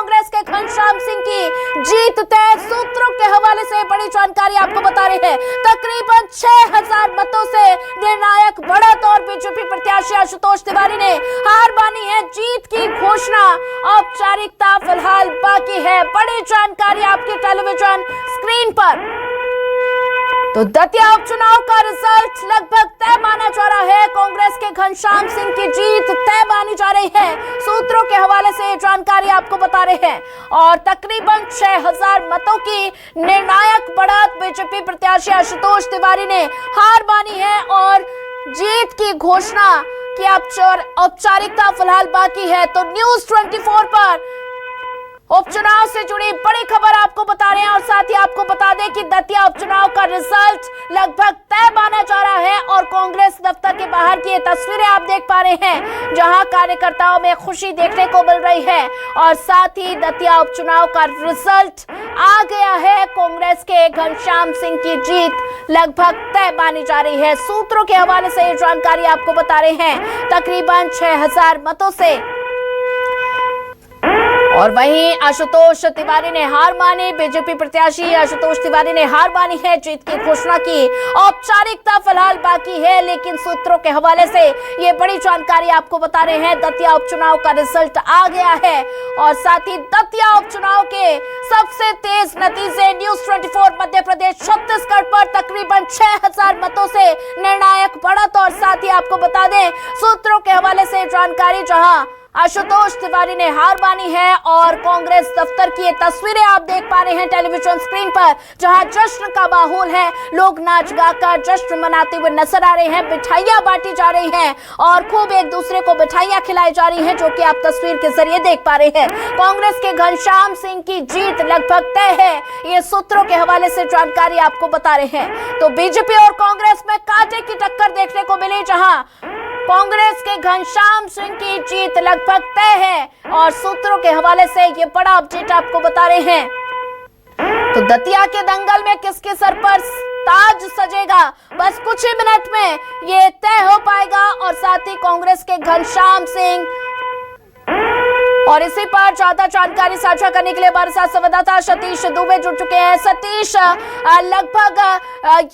कांग्रेस के घनश्याम सिंह की जीत तय। सूत्रों के हवाले से बड़ी जानकारी आपको बता रहे हैं। तकरीबन 6000 मतों से निर्णायक बढ़त और बीजेपी प्रत्याशी आशुतोष तिवारी ने हार मानी है। जीत की घोषणा औपचारिकता फिलहाल बाकी है। बड़ी जानकारी आपकी टेलीविजन स्क्रीन पर। तो दतिया उपचुनाव का रिजल्ट लगभग तय माना जा रहा है। कांग्रेस के घनश्याम सिंह की जीत तय मानी जा रही है। सूत्रों के हवाले से जानकारी आपको बता रहे हैं। और तकरीबन 6000 मतों की निर्णायक बढ़त बीजेपी प्रत्याशी आशुतोष तिवारी ने हार मानी है और जीत की घोषणा की औपचारिकता फिलहाल बाकी है। तो न्यूज़ 24 पर उपचुनाव से जुड़ी बड़ी खबर आपको बता रहे हैं और साथ ही आपको बता दें कि दतिया उपचुनाव का रिजल्ट लगभग तय माना जा रहा है। और कांग्रेस दफ्तर के बाहर की ये तस्वीरें आप देख पा रहे हैं जहां कार्यकर्ताओं में खुशी देखने को मिल रही है। और साथ ही दतिया उपचुनाव का रिजल्ट आ गया है। कांग्रेस के घनश्याम सिंह की जीत लगभग तय मानी जा रही है। सूत्रों के हवाले से ये जानकारी आपको बता रहे हैं। तकरीबन 6000 मतों से। और वहीं आशुतोष तिवारी ने हार मानी। बीजेपी प्रत्याशी आशुतोष तिवारी ने हार मानी है। जीत की घोषणा की औपचारिकता फिलहाल बाकी है, लेकिन सूत्रों के हवाले से ये बड़ी जानकारी आपको बता रहे हैं। दतिया उपचुनाव का रिजल्ट आ गया है और साथ ही दतिया उपचुनाव के सबसे तेज नतीजे न्यूज़ 24 मध्य प्रदेश छत्तीसगढ़ पर तकरीबन 6000 मतों से निर्णायक बढ़त। और साथ ही आपको बता दें सूत्रों के हवाले से जानकारी जहां आशुतोष तिवारी ने हार मानी है और कांग्रेस दफ्तर की ये तस्वीरें आप देख पा रहे हैं टेलीविजन स्क्रीन पर जहां जश्न का माहौल है। लोग नाच गाकर जश्न मनाते हुए नजर आ रहे हैं। मिठाइयां बांटी जा रही हैं और खूब एक दूसरे को मिठाइयां खिलाई जा रही हैं, जो कि आप तस्वीर के जरिए देख पा रहे हैं। कांग्रेस के घनश्याम सिंह की जीत लगभग तय है, ये सूत्रों के हवाले से जानकारी आपको बता रहे हैं। तो बीजेपी और कांग्रेस में कांटे की टक्कर देखने को मिली, जहां कांग्रेस के घनश्याम सिंह की जीत लगभग तय है और सूत्रों के हवाले से ये बड़ा अपडेट आपको बता रहे हैं। तो दतिया के दंगल में किसके सर पर ताज सजेगा, बस कुछ ही मिनट में ये तय हो पाएगा। और साथ ही कांग्रेस के घनश्याम सिंह और इसी पर ज्यादा जानकारी साझा करने के लिए हमारे साथ संवाददाता सतीश दुबे जुड़ चुके हैं। सतीश, लगभग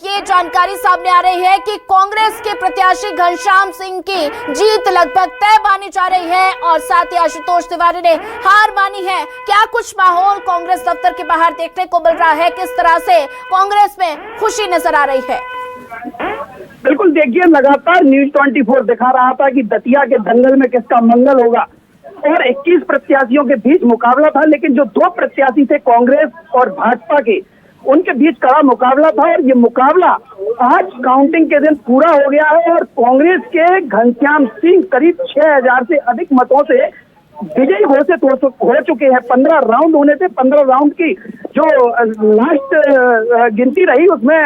ये जानकारी सामने आ रही है कि कांग्रेस के प्रत्याशी घनश्याम सिंह की जीत लगभग तय मानी जा रही है और साथ ही आशुतोष तिवारी ने हार मानी है। क्या कुछ माहौल कांग्रेस दफ्तर के बाहर देखने को मिल रहा है? किस तरह से कांग्रेस में खुशी नजर आ रही है? बिल्कुल, देखिए, लगातार न्यूज़ 24 दिखा रहा था कि दतिया के दंगल में किसका मंगल होगा और 21 प्रत्याशियों के बीच मुकाबला था, लेकिन जो 2 प्रत्याशी थे कांग्रेस और भाजपा के, उनके बीच कड़ा मुकाबला था। और ये मुकाबला आज काउंटिंग के दिन पूरा हो गया है और कांग्रेस के घनश्याम सिंह करीब 6000 से अधिक मतों से विजयी घोषित हो चुके हैं। 15 राउंड होने थे। 15 राउंड की जो लास्ट गिनती रही उसमें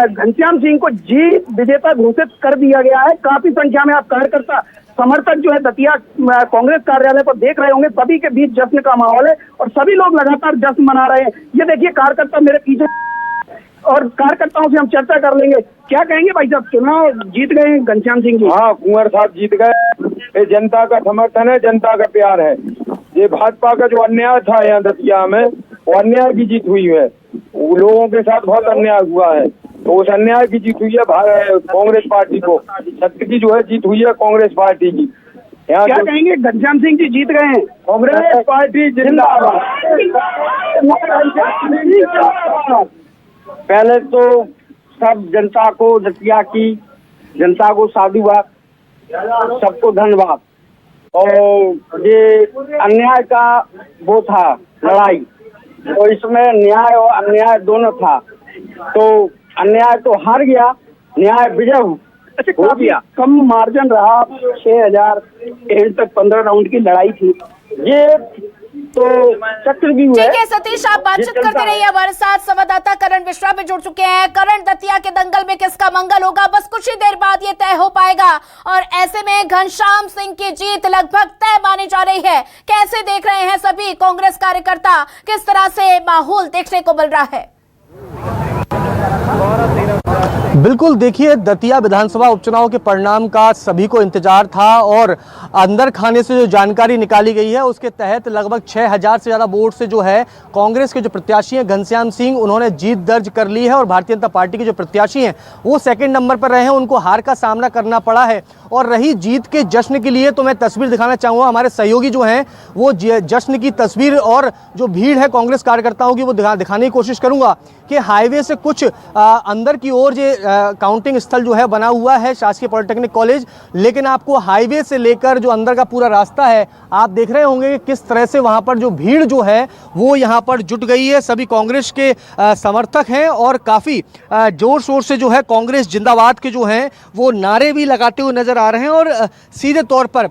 घनश्याम सिंह को जीत विजेता घोषित कर दिया गया है। काफी संख्या में आप कार्यकर्ता समर्थक जो है दतिया कांग्रेस कार्यालय को देख रहे होंगे। सभी के बीच जश्न का माहौल है और सभी लोग लगातार जश्न मना रहे हैं। ये देखिए, कार्यकर्ता मेरे पीछे और कार्यकर्ताओं से हम चर्चा कर लेंगे। क्या कहेंगे भाई साहब, चुनाव जीत गए घनश्याम सिंह जी? हाँ, कुंवर साहब जीत गए। ये जनता का समर्थन है, जनता का प्यार है। ये भाजपा का जो अन्याय था यहाँ दतिया में, वो अन्याय की जीत हुई है। लोगों के साथ बहुत अन्याय हुआ है, तो उस अन्याय की जीत हुई है कांग्रेस पार्टी को। सत्य की जो है जीत हुई है कांग्रेस पार्टी की। क्या कहेंगे, घनश्याम सिंह जी जीत गए हैं? कांग्रेस पार्टी जिंदाबाद। पहले तो सब जनता को, दतिया की जनता को साधुवाद, सबको धन्यवाद। और ये अन्याय का वो था लड़ाई, तो इसमें न्याय और अन्याय दोनों था। तो अन्याय तो हार गया, न्याय विजय हो गया। कम मार्जिन रहा, 6000 एंड तक 15 राउंड की लड़ाई थी। ये तो चक्रव्यूह है। ठीक है सतीश, आप बातचीत करते रहिए। हमारे साथ संवाददाता करण मिश्रा भी जुड़ चुके हैं। करण, दतिया के दंगल में किसका मंगल होगा, बस कुछ ही देर बाद ये तय हो पाएगा और ऐसे में घनश्याम सिंह की जीत लगभग तय मानी जा रही है। कैसे देख रहे हैं सभी कांग्रेस कार्यकर्ता, किस तरह से माहौल देखने को मिल रहा है? बिल्कुल, देखिए दतिया विधानसभा उपचुनाव के परिणाम का सभी को इंतजार था और अंदर खाने से जो जानकारी निकाली गई है उसके तहत लगभग 6000 से ज़्यादा वोट से जो है कांग्रेस के जो प्रत्याशी हैं घनश्याम सिंह, उन्होंने जीत दर्ज कर ली है और भारतीय जनता पार्टी के जो प्रत्याशी हैं वो सेकंड नंबर पर रहे हैं, उनको हार का सामना करना पड़ा है। और रही जीत के जश्न के लिए तो मैं तस्वीर दिखाना चाहूँगा, हमारे सहयोगी जो हैं वो जश्न की तस्वीर और जो भीड़ है कांग्रेस कार्यकर्ताओं की वो दिखाने की कोशिश करूँगा कि हाईवे से कुछ अंदर की ओर जो काउंटिंग स्थल जो है बना हुआ है शासकीय पॉलिटेक्निक कॉलेज, लेकिन आपको हाईवे से लेकर जो अंदर का पूरा रास्ता है आप देख रहे होंगे कि किस तरह से वहां पर जो भीड़ जो है वो यहां पर जुट गई है। सभी कांग्रेस के समर्थक हैं और काफ़ी जोर शोर से जो है कांग्रेस जिंदाबाद के जो हैं वो नारे भी लगाते हुए नजर आ रहे हैं और सीधे तौर पर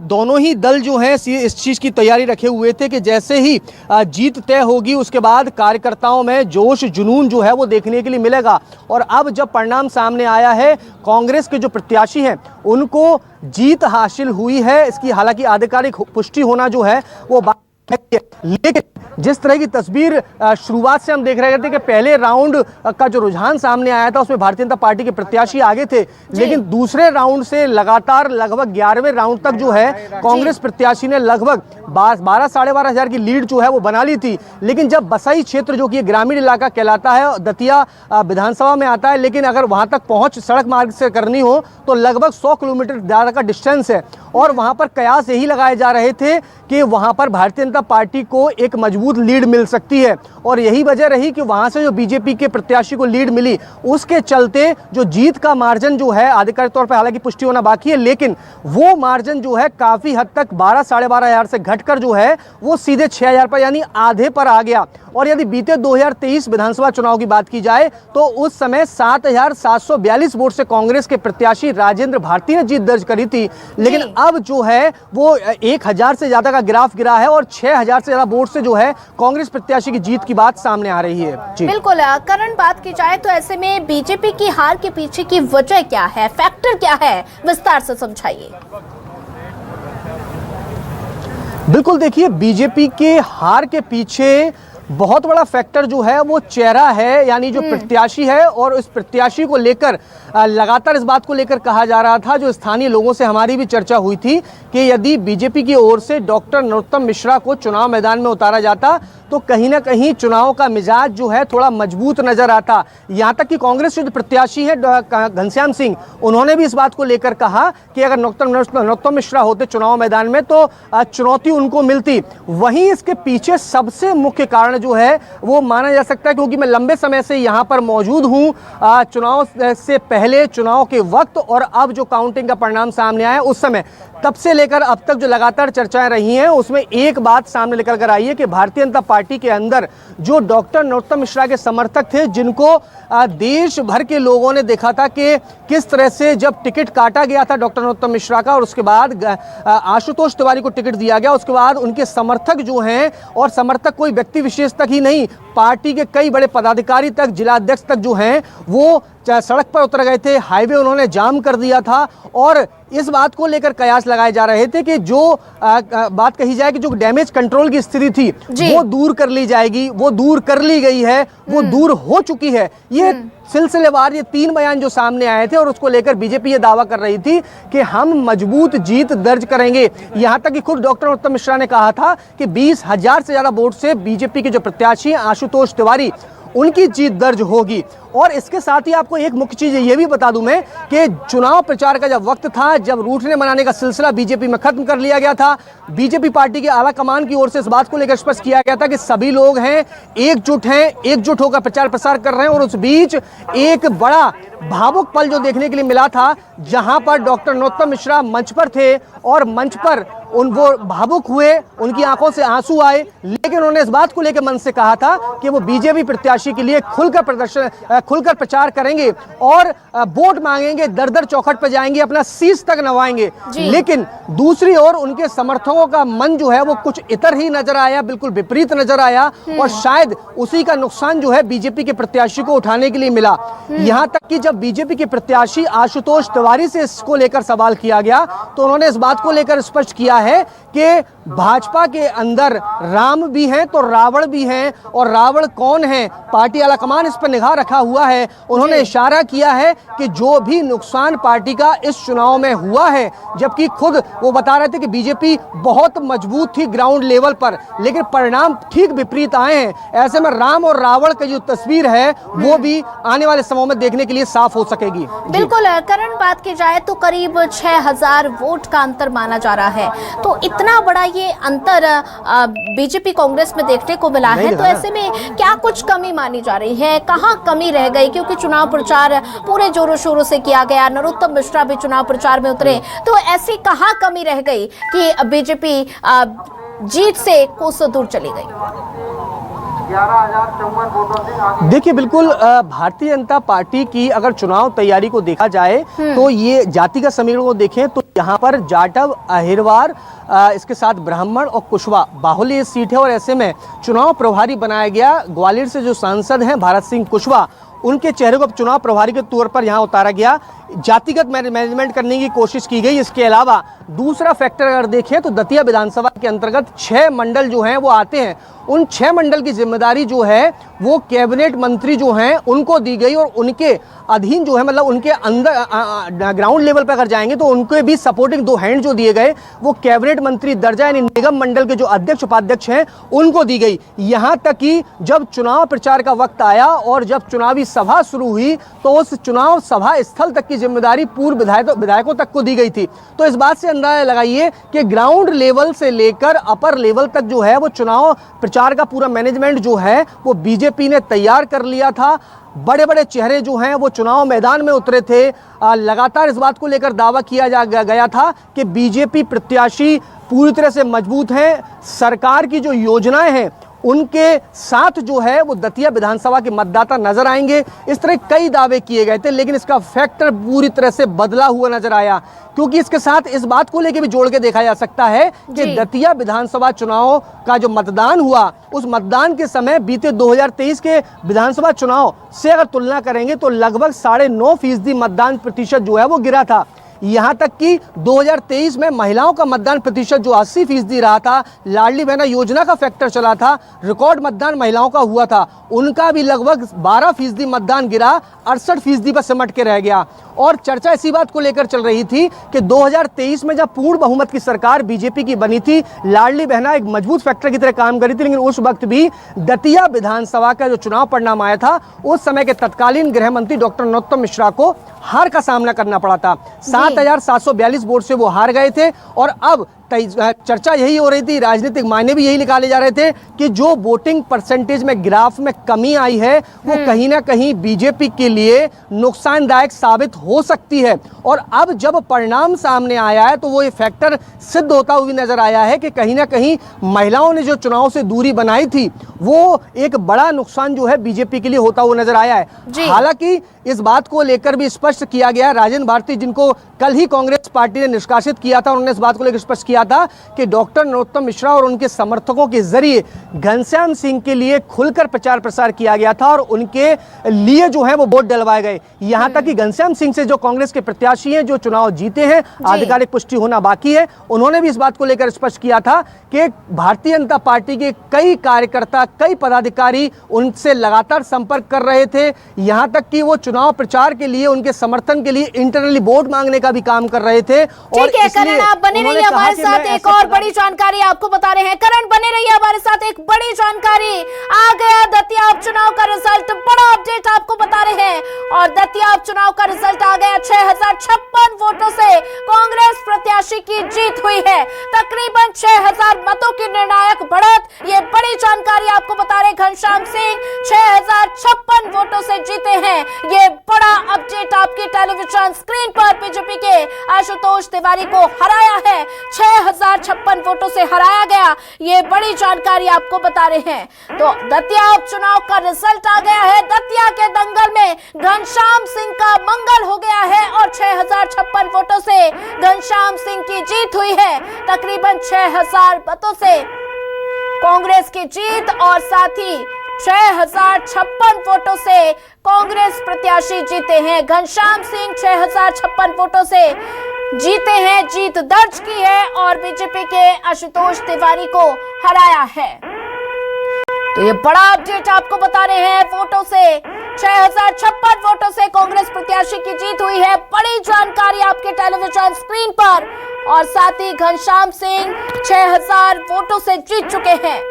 दोनों ही दल जो हैं इस चीज़ की तैयारी रखे हुए थे कि जैसे ही जीत तय होगी उसके बाद कार्यकर्ताओं में जोश जुनून जो है वो देखने के लिए मिलेगा। और अब जब परिणाम सामने आया है कांग्रेस के जो प्रत्याशी हैं उनको जीत हासिल हुई है, इसकी हालांकि आधिकारिक पुष्टि होना जो है वो बात है, लेकिन जिस तरह की तस्वीर शुरुआत से हम देख रहे थे कि पहले राउंड का जो रुझान सामने आया था उसमें भारतीय जनता पार्टी के प्रत्याशी आगे थे, लेकिन दूसरे राउंड से लगातार लगभग 11वें राउंड तक जो है कांग्रेस प्रत्याशी ने लगभग 12 साढ़े 12 हजार की लीड जो है वो बना ली थी। लेकिन जब बसाई क्षेत्र जो कि ग्रामीण इलाका कहलाता है दतिया विधानसभा में आता है, लेकिन अगर वहां तक पहुंच सड़क मार्ग से करनी हो तो लगभग 100 किलोमीटर ज़्यादा का डिस्टेंस है और वहां पर कयास यही लगाए जा रहे थे कि वहां पर भारतीय जनता पार्टी को एक मजबूत लीड मिल सकती है और यही वजह रही कि वहां से जो बीजेपी के प्रत्याशी को लीड मिली उसके चलते जो जीत का मार्जिन जो है आधिकारिक तौर पर हालांकि पुष्टि होना बाकी है, लेकिन वो मार्जिन जो है काफी हद तक 12 साढ़े 12 हजार से घटकर जो है वो सीधे 6000 पर यानी आधे पर आ गया। और यदि बीते 2023 विधानसभा चुनाव की बात की जाए तो उस समय 7742 वोट से कांग्रेस के प्रत्याशी राजेंद्र भारती ने जीत दर्ज करी थी, लेकिन अब जो है वो 1000 से ज्यादा का ग्राफ गिरा है और 6000 से ज्यादा वोट से जो है कांग्रेस प्रत्याशी की जीत की बात सामने आ रही है। जी बिल्कुल करण, बात की जाए तो ऐसे में बीजेपी की हार के पीछे की वजह क्या है, फैक्टर क्या है, विस्तार से समझाइए। बिल्कुल, देखिए बीजेपी के हार के पीछे बहुत बड़ा फैक्टर जो है वो चेहरा है, यानी जो प्रत्याशी है। और उस प्रत्याशी को लेकर लगातार इस बात को लेकर कहा जा रहा था, जो स्थानीय लोगों से हमारी भी चर्चा हुई थी कि यदि बीजेपी की ओर से डॉक्टर नरोत्तम मिश्रा को चुनाव मैदान में उतारा जाता तो कहीं ना कहीं चुनाव का मिजाज जो है थोड़ा मजबूत नजर आता। यहाँ तक कि कांग्रेस के जो प्रत्याशी है घनश्याम सिंह, उन्होंने भी इस बात को लेकर कहा कि अगर नरोत्तम मिश्रा होते चुनाव मैदान में तो चुनौती उनको मिलती। वहीं इसके पीछे सबसे मुख्य कारण जो है वो माना जा सकता है, क्योंकि मैं लंबे समय से यहाँ पर मौजूद हूँ, चुनाव से पहले, चुनाव के वक्त और अब जो काउंटिंग का परिणाम सामने आया उस समय, तब से लेकर अब तक जो लगातार चर्चाएं रही हैं उसमें एक बात सामने लेकर कर आई है कि भारतीय जनता पार्टी के अंदर जो डॉक्टर नरोत्तम मिश्रा के समर्थक थे, जिनको देश भर के लोगों ने देखा था कि किस तरह से जब टिकट काटा गया था डॉक्टर नरोत्तम मिश्रा का और उसके बाद आशुतोष तिवारी को टिकट दिया गया, उसके बाद उनके समर्थक जो हैं, और समर्थक कोई व्यक्ति विशेष तक ही नहीं, पार्टी के कई बड़े पदाधिकारी तक, जिलाध्यक्ष तक जो हैं वो सड़क पर उतर गए थे, हाईवे उन्होंने जाम कर दिया था। और इस बात को लेकर कयास लगाए जा रहे थे कि जो बात कही जाए कि जो डैमेज कंट्रोल की स्थिति थी वो दूर कर ली जाएगी, वो दूर कर ली गई है, वो दूर हो चुकी है। ये सिलसिलेवार ये 3 बयान जो सामने आए थे और उसको लेकर बीजेपी ये दावा कर रही थी कि हम मजबूत जीत दर्ज करेंगे। यहां तक कि खुद डॉक्टर नरोत्तम मिश्रा ने कहा था कि 20,000 से ज्यादा वोट से बीजेपी के जो प्रत्याशी हैं आशुतोष तिवारी, उनकी जीत दर्ज होगी। और इसके साथ ही आपको एक मुख्य चीज ये भी बता दूं मैं कि चुनाव प्रचार का जब वक्त था, जब रूठने मनाने का सिलसिला बीजेपी में खत्म कर लिया गया था, बीजेपी पार्टी के आला कमान की ओर से इस बात को लेकर स्पष्ट किया गया था कि सभी लोग हैं, एकजुट होकर प्रचार प्रसार कर रहे हैं। और उस बीच एक बड़ा भावुक पल जो देखने के लिए मिला था, जहां पर डॉक्टर नरोत्तम मिश्रा मंच पर थे और मंच पर वो भावुक हुए, उनकी आंखों से आंसू आए, लेकिन उन्होंने इस बात को लेकर मन से कहा था कि वो बीजेपी प्रत्याशी के लिए खुलकर प्रचार करेंगे और वोट मांगेंगे, दर चौखट पर जाएंगे, अपना शीश तक नवाएंगे। लेकिन दूसरी ओर उनके समर्थकों का मन जो है वो कुछ इतर ही नजर आया, बिल्कुल विपरीत नजर आया और शायद उसी का नुकसान जो है बीजेपी के प्रत्याशी को उठाने के लिए मिला। यहां तक कि जब बीजेपी के प्रत्याशी आशुतोष तिवारी से इसको लेकर सवाल किया गया तो उन्होंने इस बात को लेकर स्पष्ट किया है कि भाजपा के अंदर राम भी भी हैं तो रावण भी हैं, और रावण कौन है, पार्टी आलाकमान इस पर निगाह रखा हुआ है। उन्होंने इशारा किया है कि जो भी नुकसान पार्टी का इस चुनाव में हुआ है, जबकि खुद वो बता रहे थे कि बीजेपी बहुत मजबूत थी ग्राउंड लेवल पर, लेकिन परिणाम ठीक विपरीत आए हैं। ऐसे में राम और रावण की जो तस्वीर है वो भी आने वाले समय में देखने के लिए साफ हो सकेगी। बिल्कुल करण, बात की जाए तो करीब 6000 वोट का अंतर माना जा रहा है, तो इतना बड़ा ये अंतर बीजेपी कांग्रेस में देखने को मिला है। तो ऐसे में क्या कुछ कमी मानी जा रही है, कहां कमी रह गई? क्योंकि चुनाव प्रचार पूरे जोरों शोरों से किया गया, नरोत्तम मिश्रा भी चुनाव प्रचार में उतरे, तो ऐसी कहां कमी रह गई कि बीजेपी जीत से कोसों दूर चली गई? देखिए, बिल्कुल भारतीय जनता पार्टी की अगर चुनाव तैयारी को देखा जाए तो ये जातिगत समीकरण को देखें तो यहाँ पर जाटव, अहिरवार, इसके साथ ब्राह्मण और कुशवा बाहुल्य सीट है, और ऐसे में चुनाव प्रभारी बनाया गया ग्वालियर से जो सांसद हैं भारत सिंह कुशवा, उनके चेहरे को चुनाव प्रभारी के तौर पर यहाँ उतारा गया। जातिगत मैनेजमेंट करने की कोशिश की गई। इसके अलावा दूसरा फैक्टर अगर देखें तो दतिया विधानसभा के अंतर्गत 6 मंडल जो हैं वो आते हैं। उन 6 मंडल की जिम्मेदारी जो है वो कैबिनेट मंत्री जो हैं उनको दी गई, और उनके अधीन जो है, मतलब उनके अंदर ग्राउंड लेवल पर अगर जाएंगे तो उनको भी सपोर्टिंग 2 हैंड जो दिए गए वो कैबिनेट मंत्री दर्जा यानी निगम मंडल के जो अध्यक्ष उपाध्यक्ष हैं उनको दी गई। यहाँ तक कि जब चुनाव प्रचार का वक्त आया और जब चुनावी सभा शुरू हुई तो उस चुनाव सभा स्थल तक की जिम्मेदारी पूर्व विधायकों तक को दी गई थी। तो इस बात से अंदाजा लगाइए कि ग्राउंड लेवल से लेकर अपर लेवल तक जो है वो चुनाव प्रचार का पूरा मैनेजमेंट जो है वो बीजेपी ने तैयार कर लिया था। बड़े बड़े चेहरे जो हैं वो चुनाव मैदान में उतरे थे। लगातार इस बात को लेकर दावा किया गया था कि बीजेपी प्रत्याशी पूरी तरह से मजबूत हैं, सरकार की जो योजनाएं हैं उनके साथ जो है वो दतिया विधानसभा के मतदाता नजर आएंगे। इस तरह कई दावे किए गए थे, लेकिन इसका फैक्टर पूरी तरह से बदला हुआ नजर आया, क्योंकि इसके साथ इस बात को लेकर भी जोड़ के देखा जा सकता है कि दतिया विधानसभा चुनाव का जो मतदान हुआ उस मतदान के समय बीते 2023 के विधानसभा चुनाव से अगर तुलना करेंगे तो लगभग 9.5% मतदान प्रतिशत जो है वो गिरा था। यहाँ तक कि 2023 में महिलाओं का मतदान प्रतिशत जो 80% रहा था, लाडली बहना योजना का फैक्टर चला था, रिकॉर्ड मतदान महिलाओं का हुआ था, उनका भी लगभग 12% मतदान गिरा, 68% पर सिमट के रह गया। और चर्चा इसी बात को लेकर चल रही थी कि 2023 में जब पूर्ण बहुमत की सरकार बीजेपी की बनी थी, लाडली बहना एक मजबूत फैक्टर की तरह काम करी थी, लेकिन उस वक्त भी दतिया विधानसभा का जो चुनाव परिणाम आया था उस समय के तत्कालीन गृह मंत्री डॉक्टर नरोत्तम मिश्रा को हार का सामना करना पड़ा था। 7,742 वोट से वो हार गए थे। और अब चर्चा यही हो रही थी, राजनीतिक मायने भी यही निकाले जा रहे थे कि जो वोटिंग परसेंटेज में ग्राफ में कमी आई है वो कहीं ना कहीं बीजेपी के लिए नुकसानदायक साबित हो सकती है। और अब जब परिणाम सामने आया है तो वो ये फैक्टर सिद्ध होता हुआ नजर आया है कि कहीं ना कहीं महिलाओं ने जो चुनाव से दूरी बनाई थी वो एक बड़ा नुकसान जो है बीजेपी के लिए होता हुआ नजर आया है। हालांकि इस बात को लेकर भी स्पष्ट किया गया, राजेंद्र भारती जिनको कल ही कांग्रेस पार्टी ने निष्कासित किया था, उन्होंने इस बात को लेकर स्पष्ट किया था कि डॉक्टर नरोत्तम मिश्रा और उनके समर्थकों के जरिए घनश्याम सिंह के लिए खुलकर प्रचार प्रसार किया गया था और उनके लिए जो है वो वोट डलवाए गए। यहां तक कि घनश्याम सिंह से जो कांग्रेस के प्रत्याशी हैं जो चुनाव जीते हैं, आधिकारिक पुष्टि होना बाकी है, उन्होंने भी इस बात को लेकर स्पष्ट किया था कि भारतीय जनता पार्टी के कई कार्यकर्ता, कई पदाधिकारी उनसे लगातार संपर्क कर रहे थे। यहां तक कि वो चुनाव प्रचार के लिए, उनके समर्थन के लिए इंटरनली वोट मांगने का भी काम कर रहे थे। और करण, आप बने रहिए हमारे साथ, एक और बड़ी जानकारी आपको बता रहे हैं। करण बने रहिए हमारे साथ, एक बड़ी जानकारी आ गया दतिया उपचुनाव का रिजल्ट, बड़ा अपडेट आपको बता रहे हैं। और दतिया उपचुनाव का रिजल्ट आ गया, 6056 वोटों से कांग्रेस प्रत्याशी की जीत हुई है, तकरीबन 6000 मतों की निर्णायक बढ़त। ये बड़ी जानकारी आपको बता रहे घनश्याम सिंह 6056 वोटों से जीते हैं। ये बड़ा अपडेट आपकी टेलीविजन स्क्रीन पर बीजेपी के आशुतोष तिवारी को हराया है, 6056 वोटों से हराया गया। ये बड़ी जानकारी आपको बता रहे हैं। तो दतिया उपचुनाव का रिजल्ट आ गया है, दतिया के दंगल में घनश्याम सिंह का मंगल हो गया है और 6056 वोटों से घनश्याम सिंह की जीत हुई है, तकरीबन 6000 मतों से कांग्रेस की जीत। और साथ ही 6056 वोटों से कांग्रेस प्रत्याशी जीते हैं। घनश्याम सिंह 6056 वोटों से जीते हैं, जीत दर्ज की है और बीजेपी के आशुतोष तिवारी को हराया है। तो ये बड़ा अपडेट आपको बता रहे हैं। वोटों से 6056 वोटों से कांग्रेस प्रत्याशी की जीत हुई है। बड़ी जानकारी आपके टेलीविजन स्क्रीन पर। और साथ ही घनश्याम सिंह 6000 वोटों से जीत चुके हैं।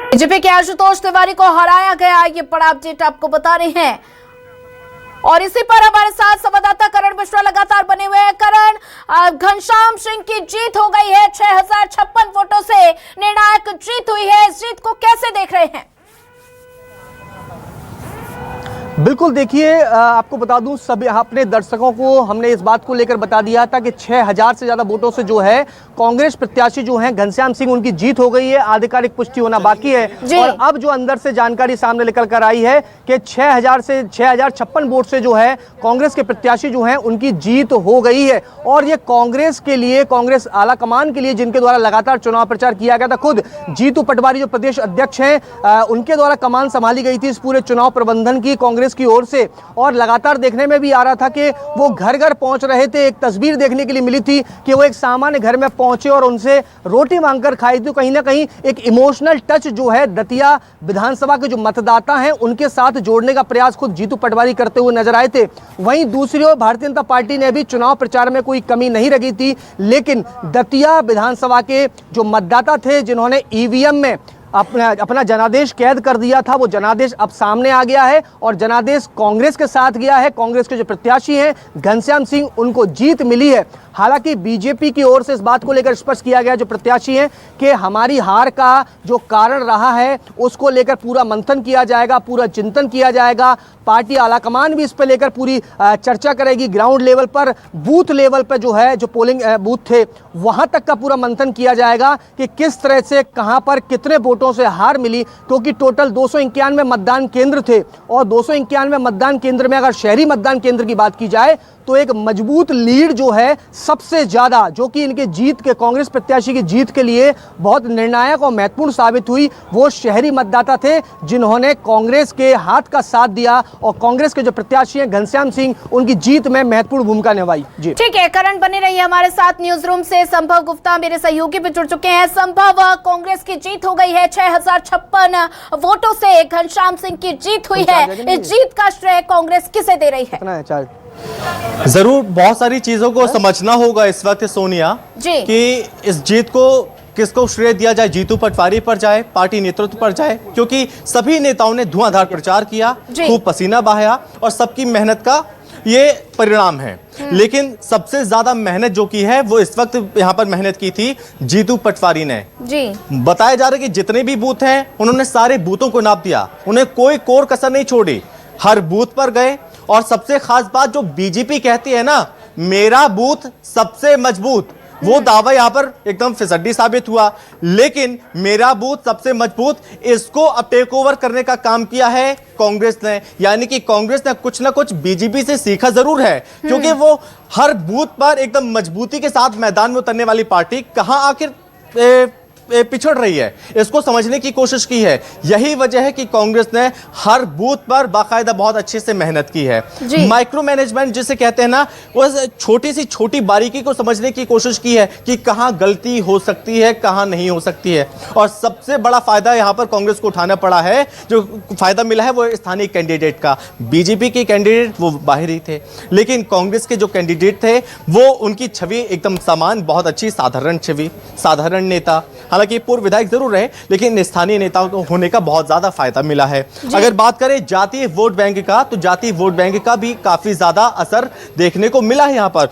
बीजेपी के आशुतोष तिवारी को हराया गया, ये बड़ा अपडेट आपको बता रहे हैं। और इसी पर हमारे साथ संवाददाता करण मिश्रा लगातार बने हुए हैं। करण, घनश्याम सिंह की जीत हो गई है। 6056 वोटों से निर्णायक जीत हुई है। इस जीत को कैसे देख रहे हैं? बिल्कुल, देखिए आपको बता दूं, सभी अपने दर्शकों को हमने इस बात को लेकर बता दिया था कि 6000 से ज्यादा वोटों से जो है कांग्रेस प्रत्याशी जो हैं घनश्याम सिंह, उनकी जीत हो गई है। आधिकारिक पुष्टि होना बाकी है। और अब जो अंदर से जानकारी सामने निकल कर आई है कि 6056 वोट से जो है कांग्रेस के प्रत्याशी जो हैं उनकी जीत हो गई है। और ये कांग्रेस के लिए, कांग्रेस आला कमान के लिए, जिनके द्वारा लगातार चुनाव प्रचार किया गया था, खुद जीतू पटवारी जो प्रदेश अध्यक्ष हैं उनके द्वारा कमान संभाली गई थी इस पूरे चुनाव प्रबंधन की कांग्रेस की ओर से। और लगातार देखने में भी आ रहा था कि वो घर घर पहुंच रहे थे। एक तस्वीर देखने के लिए मिली थी कि वो एक सामान्य घर में पहुंचे और उनसे रोटी मांगकर खाई थी। कहीं ना कहीं एक इमोशनल टच जो है दतिया विधानसभा के जो मतदाता हैं उनके साथ जोड़ने का प्रयास खुद जीतू पटवारी करते हुए नजर आए थे। वहीं दूसरी ओर भारतीय जनता पार्टी ने भी चुनाव प्रचार में कोई कमी नहीं रखी थी, लेकिन दतिया विधानसभा के जो मतदाता थे जिन्होंने ईवीएम में अपना जनादेश कैद कर दिया था, वो जनादेश अब सामने आ गया है और जनादेश कांग्रेस के साथ गया है। कांग्रेस के जो प्रत्याशी हैं घनश्याम सिंह, उनको जीत मिली है। हालांकि बीजेपी की ओर से इस बात को लेकर स्पष्ट किया गया, जो प्रत्याशी हैं, कि हमारी हार का जो कारण रहा है उसको लेकर पूरा मंथन किया जाएगा, पूरा चिंतन किया जाएगा। पार्टी आलाकमान भी इस पर लेकर पूरी चर्चा करेगी। ग्राउंड लेवल पर, बूथ लेवल पर जो है, जो पोलिंग बूथ थे वहां तक का पूरा मंथन किया जाएगा कि किस तरह से, कहां पर कितने वोटों से हार मिली। क्योंकि टोटल 291 मतदान केंद्र थे और 291 मतदान केंद्र में अगर शहरी मतदान केंद्र की बात की जाए तो एक मजबूत लीड जो है सबसे ज्यादा, जो कि इनके जीत के, कांग्रेस प्रत्याशी की जीत के लिए बहुत निर्णायक और महत्वपूर्ण साबित हुई, वो शहरी मतदाता थे जिन्होंने कांग्रेस के हाथ का साथ दिया और कांग्रेस के जो प्रत्याशी हैं घनश्याम सिंह, उनकी जीत में महत्वपूर्ण भूमिका निभाई। जी ठीक है करण, बने रहिए हमारे साथ। न्यूज रूम से संभव गुप्ता मेरे सहयोगी भी जुड़ चुके हैं। संभव, कांग्रेस की जीत हो गई है। 6056 वोटों से घनश्याम सिंह की जीत हुई है। इस जीत का श्रेय कांग्रेस किसे दे रही है? जरूर बहुत सारी चीजों को समझना होगा इस वक्त सोनिया जी, कि इस जीत को किसको श्रेय दिया जाए, जीतू पटवारी पर जाए, पार्टी नेतृत्व पर जाए, क्योंकि सभी नेताओं ने धुआंधार प्रचार किया, खूब पसीना बहाया और सबकी मेहनत का ये परिणाम है। लेकिन सबसे ज्यादा मेहनत जो की है वो इस वक्त यहाँ पर मेहनत की थी जीतू पटवारी ने जी। बताया जा रहा है कि जितने भी बूथ हैं उन्होंने सारे बूथों को नाप दिया, उन्हें कोई कोर कसर नहीं छोड़ी, हर बूथ पर गए। और सबसे खास बात जो बीजेपी कहती है ना, मेरा बूथ सबसे मजबूत, वो दावा यहां पर एकदम फिसड्डी साबित हुआ। लेकिन मेरा बूथ सबसे मजबूत, इसको अब टेक ओवर करने का काम किया है कांग्रेस ने। यानी कि कांग्रेस ने कुछ ना कुछ बीजेपी से सीखा जरूर है, क्योंकि वो हर बूथ पर एकदम मजबूती के साथ मैदान में उतरने वाली पार्टी कहां आखिर पिछड़ रही है, इसको समझने की कोशिश की है। यही वजह है कि कांग्रेस ने हर बूथ पर बाकायदा बहुत अच्छे से मेहनत की है। माइक्रो मैनेजमेंट जिसे कहते हैं ना, उस छोटी सी छोटी बारीकी को समझने की कोशिश की है कि कहां गलती हो सकती है, कहां नहीं हो सकती है। और सबसे बड़ा फायदा यहां पर कांग्रेस को उठाना पड़ा है, जो फायदा मिला है वो स्थानीय कैंडिडेट का। बीजेपी के कैंडिडेट वो बाहर ही थे, लेकिन कांग्रेस के जो कैंडिडेट थे वो, उनकी छवि एकदम समान, बहुत अच्छी साधारण छवि, साधारण नेता। हालांकि पूर्व विधायक जरूर रहे, लेकिन स्थानीय नेताओं को होने का बहुत ज्यादा फायदा मिला है। अगर बात करें जातीय वोट बैंक का, तो जातीय वोट बैंक का भी काफी ज्यादा असर देखने को मिला है यहां पर।